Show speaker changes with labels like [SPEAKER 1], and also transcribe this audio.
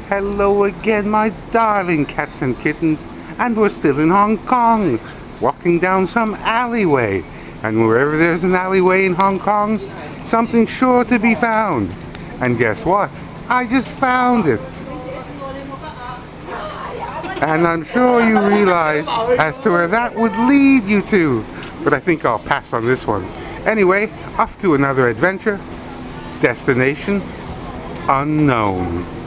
[SPEAKER 1] Hello again, my darling cats and kittens, and we're still in Hong Kong, walking down some alleyway, and wherever there's an alleyway in Hong Kong, something's sure to be found. And guess what? I just found it. And I'm sure you realize as to where that would lead you to, but I think I'll pass on this one. Anyway, off to another adventure. Destination unknown.